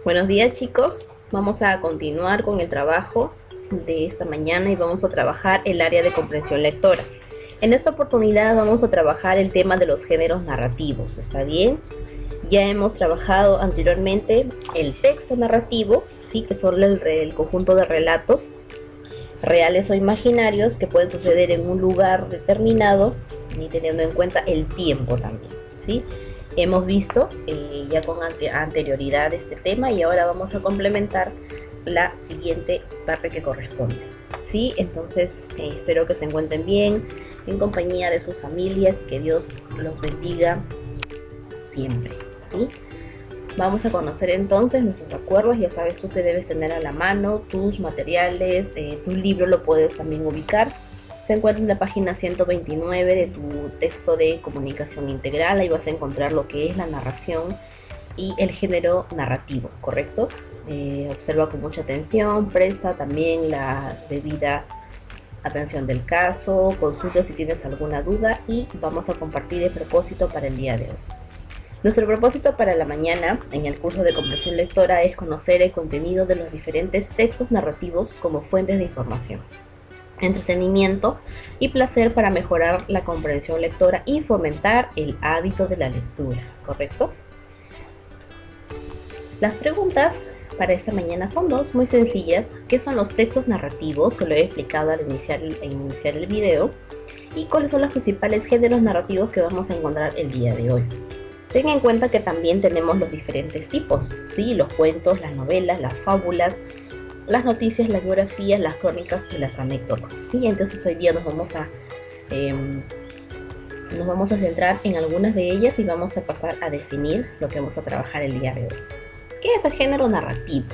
Buenos días, chicos, vamos a continuar con el trabajo de esta mañana y vamos a trabajar el área de comprensión lectora. En esta oportunidad vamos a trabajar el tema de los géneros narrativos, ¿está bien? Ya hemos trabajado anteriormente el texto narrativo, ¿sí? Que son el conjunto de relatos reales o imaginarios que pueden suceder en un lugar determinado y teniendo en cuenta el tiempo también, ¿sí? Hemos visto ya con anterioridad este tema y ahora vamos a complementar la siguiente parte que corresponde, ¿sí? Entonces espero que se encuentren bien, en compañía de sus familias y que Dios los bendiga siempre, ¿sí? Vamos a conocer entonces nuestros acuerdos. Ya sabes tú que debes tener a la mano tus materiales, tu libro lo puedes también ubicar. Se encuentra en la página 129 de tu texto de comunicación integral. Ahí vas a encontrar lo que es la narración y el género narrativo, ¿correcto? Observa con mucha atención, presta también la debida atención del caso, consulta si tienes alguna duda y vamos a compartir el propósito para el día de hoy. Nuestro propósito para la mañana en el curso de comprensión lectora es conocer el contenido de los diferentes textos narrativos como fuentes de información, entretenimiento y placer para mejorar la comprensión lectora y fomentar el hábito de la lectura, ¿correcto? Las preguntas para esta mañana son dos muy sencillas. ¿Qué son los textos narrativos? Que lo he explicado al iniciar el video. ¿Y cuáles son los principales géneros narrativos que vamos a encontrar el día de hoy? Ten en cuenta que también tenemos los diferentes tipos, ¿sí? Los cuentos, las novelas, las fábulas, las noticias, las biografías, las crónicas y las anécdotas, ¿sí? Entonces hoy día nos vamos a centrar en algunas de ellas y vamos a pasar a definir lo que vamos a trabajar el día de hoy. ¿Qué es el género narrativo?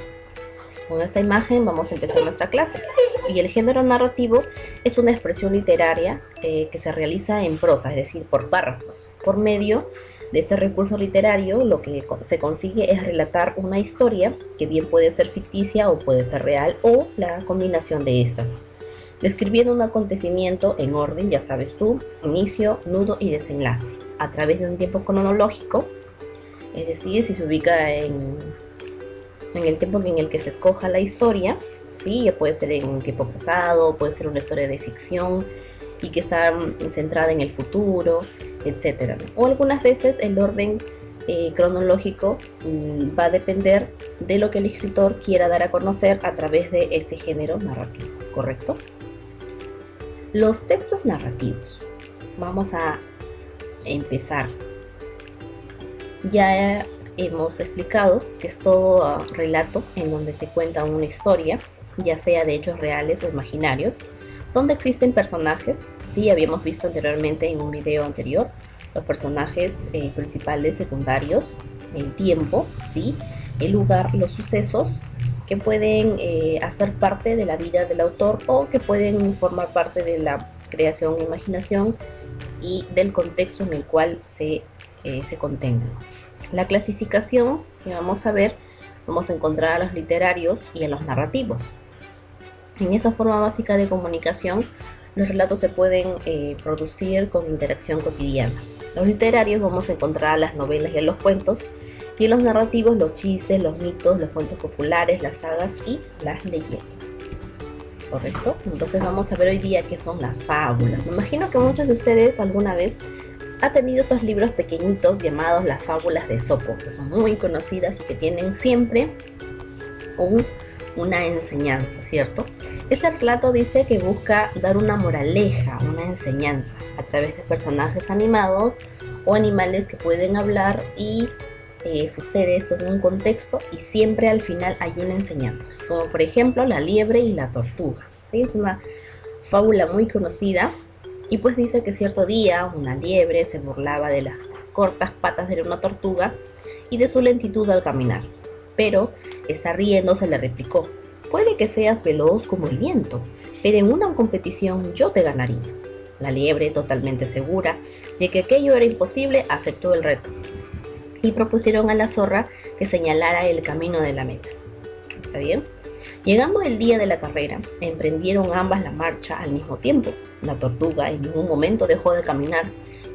Con esta imagen vamos a empezar nuestra clase. Y el género narrativo es una expresión literaria que se realiza en prosa, es decir, por párrafos. Por medio de este recurso literario, lo que se consigue es relatar una historia que bien puede ser ficticia o puede ser real o la combinación de estas, describiendo un acontecimiento en orden, ya sabes tú, inicio, nudo y desenlace, a través de un tiempo cronológico, es decir, si se ubica en el tiempo en el que se escoja la historia, ¿sí? Ya puede ser en un tiempo pasado, puede ser una historia de ficción y que está centrada en el futuro, etcétera. O algunas veces el orden cronológico va a depender de lo que el escritor quiera dar a conocer a través de este género narrativo, ¿correcto? Los textos narrativos. Vamos a empezar. Ya hemos explicado que es todo relato en donde se cuenta una historia, ya sea de hechos reales o imaginarios, donde existen personajes. Sí, habíamos visto anteriormente en un video anterior los personajes principales, secundarios, el tiempo, ¿sí? El lugar, los sucesos que pueden hacer parte de la vida del autor o que pueden formar parte de la creación e imaginación y del contexto en el cual se contengan. La clasificación que vamos a ver, vamos a encontrar a los literarios y a los narrativos. En esa forma básica de comunicación, los relatos se pueden producir con interacción cotidiana. Los literarios vamos a encontrar a las novelas y a los cuentos, y en los narrativos los chistes, los mitos, los cuentos populares, las sagas y las leyendas. ¿Correcto? Entonces vamos a ver hoy día qué son las fábulas. Me imagino que muchos de ustedes alguna vez han tenido estos libros pequeñitos llamados las fábulas de Esopo, que son muy conocidas y que tienen siempre una enseñanza, ¿cierto? Este relato dice que busca dar una moraleja, una enseñanza, a través de personajes animados o animales que pueden hablar y sucede esto en un contexto y siempre al final hay una enseñanza, como por ejemplo la liebre y la tortuga, ¿sí? Es una fábula muy conocida y pues dice que cierto día una liebre se burlaba de las cortas patas de una tortuga y de su lentitud al caminar, pero esta riéndose le replicó: puede que seas veloz como el viento, pero en una competición yo te ganaría. La liebre, totalmente segura de que aquello era imposible, aceptó el reto y propusieron a la zorra que señalara el camino de la meta. ¿Está bien? Llegando el día de la carrera, emprendieron ambas la marcha al mismo tiempo. La tortuga en ningún momento dejó de caminar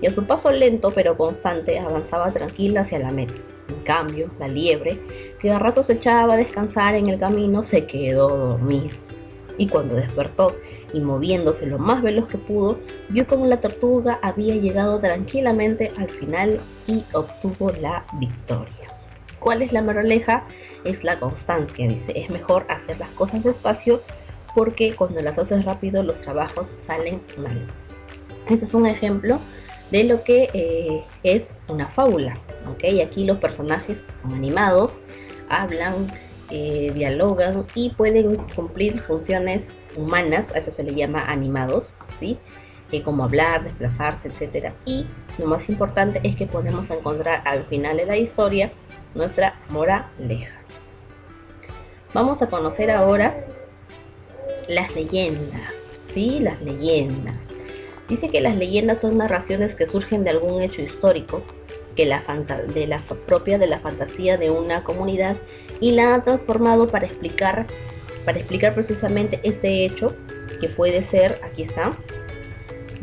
y a su paso lento pero constante avanzaba tranquila hacia la meta. En cambio, la liebre, que a rato se echaba a descansar en el camino, se quedó dormida. Y cuando despertó y moviéndose lo más veloz que pudo, vio como la tortuga había llegado tranquilamente al final y obtuvo la victoria. ¿Cuál es la moraleja? Es la constancia, dice. Es mejor hacer las cosas despacio porque cuando las haces rápido los trabajos salen mal. Este es un ejemplo de lo que es una fábula. ¿Okay? Aquí los personajes son animados, hablan, dialogan y pueden cumplir funciones humanas, a eso se le llama animados, ¿sí? Como hablar, desplazarse, etc. Y lo más importante es que podemos encontrar al final de la historia nuestra moraleja. Vamos a conocer ahora las leyendas, ¿sí? Las leyendas. Dice que las leyendas son narraciones que surgen de algún hecho histórico propia de la fantasía de una comunidad y la han transformado para explicar precisamente este hecho, que puede ser, aquí está,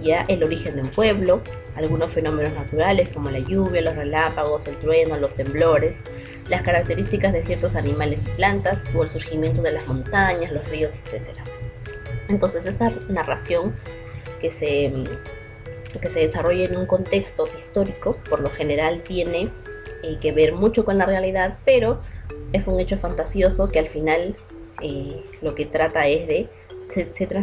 ya el origen de un pueblo, algunos fenómenos naturales como la lluvia, los relámpagos, el trueno, los temblores, las características de ciertos animales y plantas o el surgimiento de las montañas, los ríos, etc. Entonces esta narración que se desarrolla en un contexto histórico, por lo general tiene que ver mucho con la realidad, pero es un hecho fantasioso que al final lo que trata es de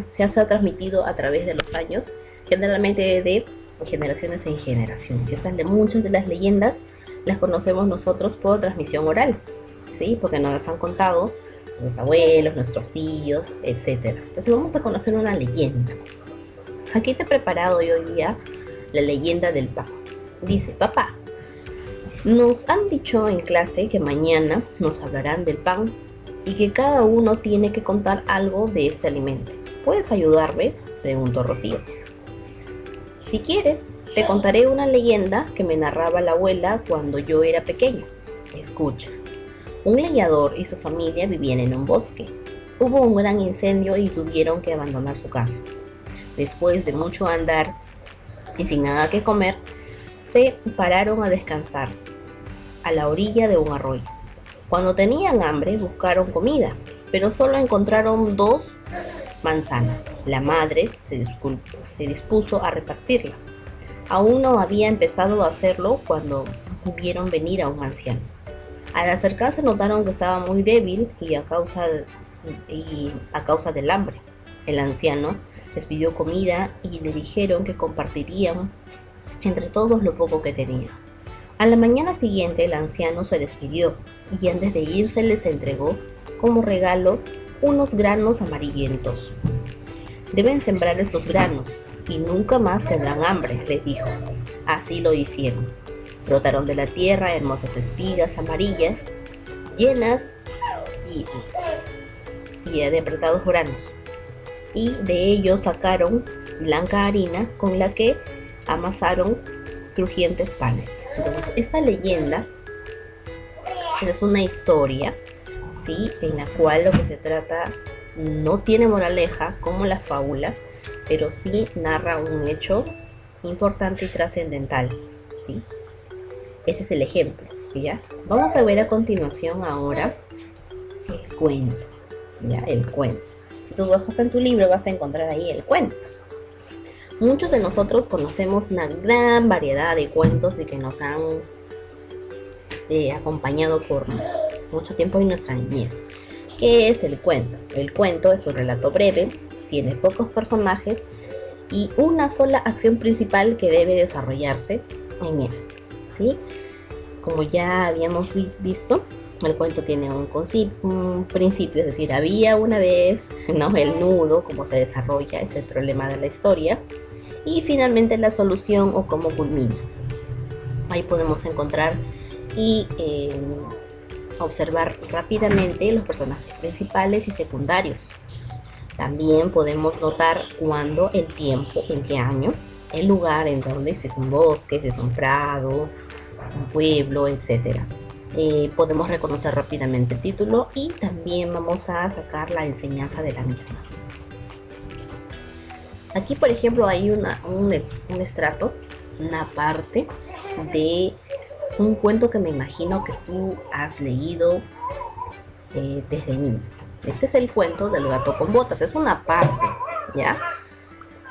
se ha transmitido a través de los años, generalmente de generaciones en generaciones. Esas de muchas de las leyendas las conocemos nosotros por transmisión oral, ¿sí? Porque nos las han contado nuestros abuelos, nuestros tíos, etc. Entonces vamos a conocer una leyenda. Aquí te he preparado yo hoy día la leyenda del pan. Dice: papá, nos han dicho en clase que mañana nos hablarán del pan y que cada uno tiene que contar algo de este alimento. ¿Puedes ayudarme?, preguntó Rocío. Si quieres, te contaré una leyenda que me narraba la abuela cuando yo era pequeña. Escucha. Un leñador y su familia vivían en un bosque. Hubo un gran incendio y tuvieron que abandonar su casa. Después de mucho andar y sin nada que comer, se pararon a descansar a la orilla de un arroyo. Cuando tenían hambre, buscaron comida, pero solo encontraron 2 manzanas. La madre se dispuso a repartirlas. Aún no había empezado a hacerlo cuando vieron venir a un anciano. Al acercarse notaron que estaba muy débil y a causa del hambre. El anciano les pidió comida y le dijeron que compartirían entre todos lo poco que tenían. A la mañana siguiente el anciano se despidió y antes de irse les entregó como regalo unos granos amarillentos. Deben sembrar estos granos y nunca más tendrán hambre, les dijo. Así lo hicieron. Brotaron de la tierra hermosas espigas amarillas llenas y de apretados granos. Y de ellos sacaron blanca harina con la que amasaron crujientes panes. Entonces, esta leyenda es una historia, ¿sí?, en la cual lo que se trata no tiene moraleja como la fábula, pero sí narra un hecho importante y trascendental, ¿sí? Ese es el ejemplo, ¿ya? Vamos a ver a continuación ahora el cuento, ¿ya? El cuento. Si tú bajas en tu libro vas a encontrar ahí el cuento. Muchos de nosotros conocemos una gran variedad de cuentos y que nos han acompañado por mucho tiempo en nuestra niñez. ¿Qué es el cuento? El cuento es un relato breve, tiene pocos personajes y una sola acción principal que debe desarrollarse en él, ¿sí? Como ya habíamos visto, el cuento tiene un principio, es decir, había una vez, ¿no?, el nudo, cómo se desarrolla, es el problema de la historia, y finalmente la solución o cómo culmina. Ahí podemos encontrar y observar rápidamente los personajes principales y secundarios. También podemos notar cuándo, el tiempo, en qué año, el lugar en donde, si es un bosque, si es un prado, un pueblo, etc. Podemos reconocer rápidamente el título y también vamos a sacar la enseñanza de la misma. Aquí, por ejemplo, hay un estrato, una parte de Un cuento que me imagino que tú has leído desde niño. Este es el cuento del gato con botas, es una parte, ¿ya?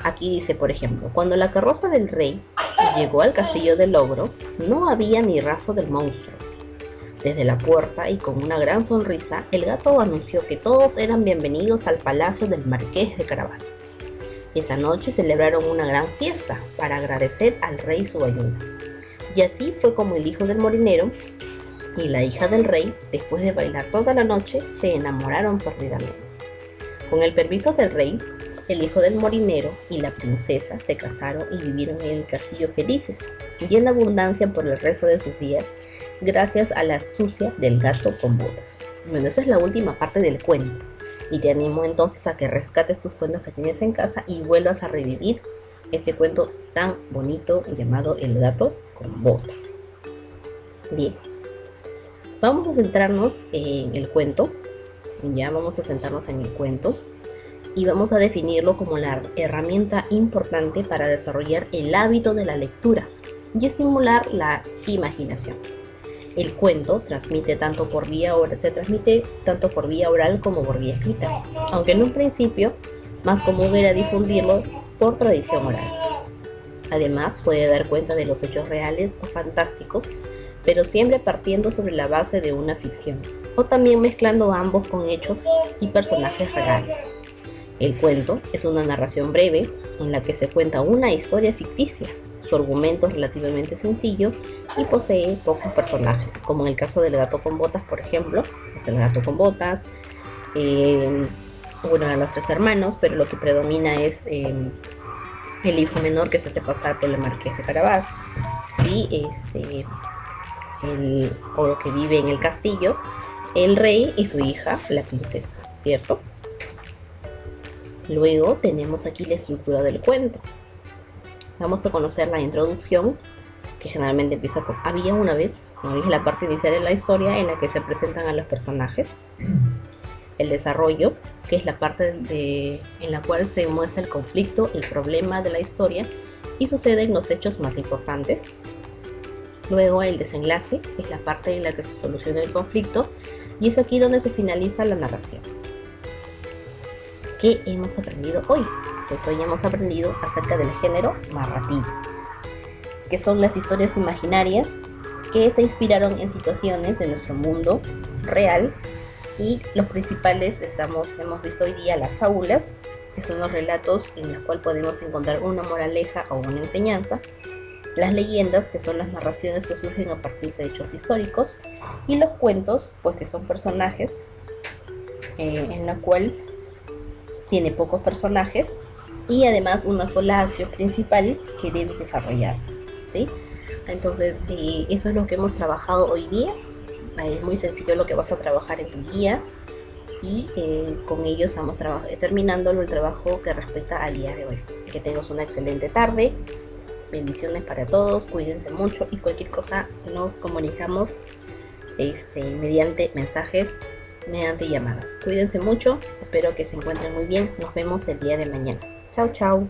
Aquí dice, por ejemplo, cuando la carroza del rey llegó al castillo del ogro, no había ni rastro del monstruo. Desde la puerta y con una gran sonrisa, el gato anunció que todos eran bienvenidos al palacio del marqués de Carabás. Esa noche celebraron una gran fiesta para agradecer al rey su ayuda. Y así fue como el hijo del morinero y la hija del rey, después de bailar toda la noche, se enamoraron perdidamente. Con el permiso del rey, el hijo del morinero y la princesa se casaron y vivieron en el castillo felices y en abundancia por el resto de sus días, gracias a la astucia del gato con botas. Bueno, esa es la última parte del cuento. Y te animo entonces a que rescates tus cuentos que tienes en casa y vuelvas a revivir este cuento tan bonito llamado El gato con botas. Bien, vamos a centrarnos en el cuento. Ya vamos a sentarnos en el cuento y vamos a definirlo como la herramienta importante para desarrollar el hábito de la lectura y estimular la imaginación. El cuento se transmite tanto por vía oral como por vía escrita, aunque en un principio más común era difundirlo por tradición oral. Además, puede dar cuenta de los hechos reales o fantásticos, pero siempre partiendo sobre la base de una ficción, o también mezclando ambos con hechos y personajes reales. El cuento es una narración breve en la que se cuenta una historia ficticia. Su argumento es relativamente sencillo y posee pocos personajes, como en el caso del gato con botas, por ejemplo. Es el gato con botas, eran los tres hermanos, pero lo que predomina es el hijo menor que se hace pasar por el marqués de Carabás, ¿sí? El oro que vive en el castillo, el rey y su hija, la princesa, ¿cierto? Luego tenemos aquí la estructura del cuento. Vamos a conocer la introducción, que generalmente empieza con había una vez, ¿no? Es la parte inicial de la historia en la que se presentan a los personajes. El desarrollo, que es la parte en la cual se muestra el conflicto, el problema de la historia y suceden los hechos más importantes. Luego el desenlace, que es la parte en la que se soluciona el conflicto, y es aquí donde se finaliza la narración. ¿Qué hemos aprendido hoy? Pues hoy hemos aprendido acerca del género narrativo, que son las historias imaginarias que se inspiraron en situaciones de nuestro mundo real, y los principales hemos visto hoy día las fábulas, que son los relatos en los cuales podemos encontrar una moraleja o una enseñanza, las leyendas, que son las narraciones que surgen a partir de hechos históricos, y los cuentos, pues que son personajes en la cual tiene pocos personajes y además una sola acción principal que debe desarrollarse, ¿sí? Entonces eso es lo que hemos trabajado hoy día. Es muy sencillo lo que vas a trabajar en tu guía, y con ello estamos terminando el trabajo que respecta al día de hoy. Que tengas una excelente tarde, bendiciones para todos, cuídense mucho y cualquier cosa nos comunicamos mediante mensajes, mediante llamadas. Cuídense mucho, espero que se encuentren muy bien, nos vemos el día de mañana. Chao, chao.